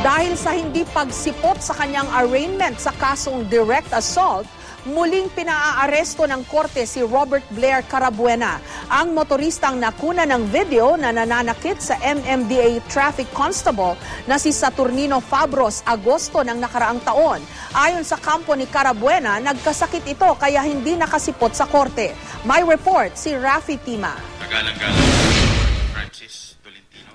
Dahil sa hindi pagsipot sa kanyang arraignment sa kasong direct assault, muling pinaaresto ng korte si Robert Blair Carabuena, ang motoristang nakuna ng video na nananakit sa MMDA traffic constable na si Saturnino Fabros Agosto ng nakaraang taon. Ayon sa kampo ni Carabuena, nagkasakit ito kaya hindi nakasipot sa korte. May report si Rafi Tima.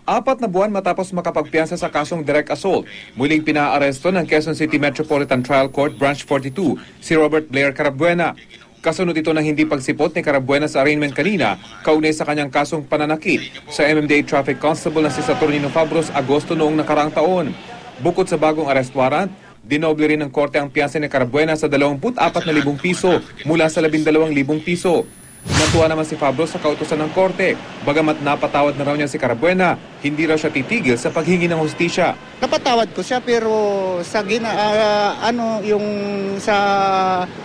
Apat na buwan matapos makapagpiyansa sa kasong direct assault, muling pinaaresto ng Quezon City Metropolitan Trial Court Branch 42 si Robert Blair Carabuena. Kasunod ito ng hindi pagsipot ni Carabuena sa arraignment kanina, kaugnay sa kanyang kasong pananakit sa MMDA traffic constable na si Saturnino Fabros Agosto noong nakaraang taon. Bukod sa bagong arrest warrant, dinoble rin ng korte ang piyansa ni Carabuena sa 24,000 piso mula sa 12,000 piso. Natuwa naman si Fabros sa kautusan ng korte. Bagamat napatawad na raw niya si Carabuena, hindi raw siya titigil sa paghingi ng hustisya. Napatawad ko siya pero sa yung sa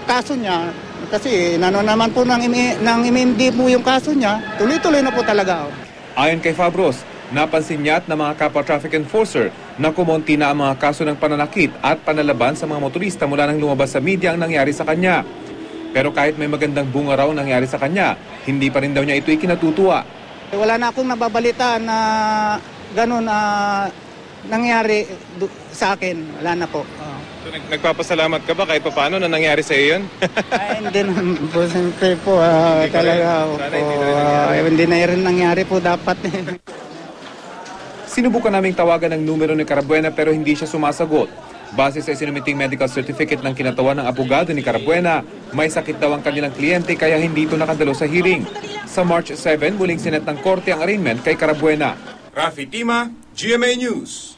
kaso niya, kasi naman po ng MMD po yung kaso niya, tuloy-tuloy na po talaga. Ayon kay Fabros, napansin niya at ng mga kapwa traffic enforcer na kumonti na ang mga kaso ng pananakit at panalaban sa mga motorista mula nang lumabas sa media ang nangyari sa kanya. Pero kahit may magandang bunga raw nangyari sa kanya, hindi pa rin daw niya ito ikinatutuwa. Wala na akong nababalita na gano'n nangyari sa akin. Wala na po. So, nagpapasalamat ka ba kahit paano na nangyari sa iyo yun? Ay, hindi naman po. Siyempre po, talaga po. Hindi na rin nangyari po dapat. Sinubukan naming tawagan ng numero ni Carabuena pero hindi siya sumasagot. Base sa isinumiting medical certificate ng kinatawan ng abogado ni Carabuena, may sakit daw ang kanilang kliyente kaya hindi ito nakadalo sa hearing. Sa March 7, muling sinet ng korte ang arraignment kay Carabuena. Rafi Tima, GMA News.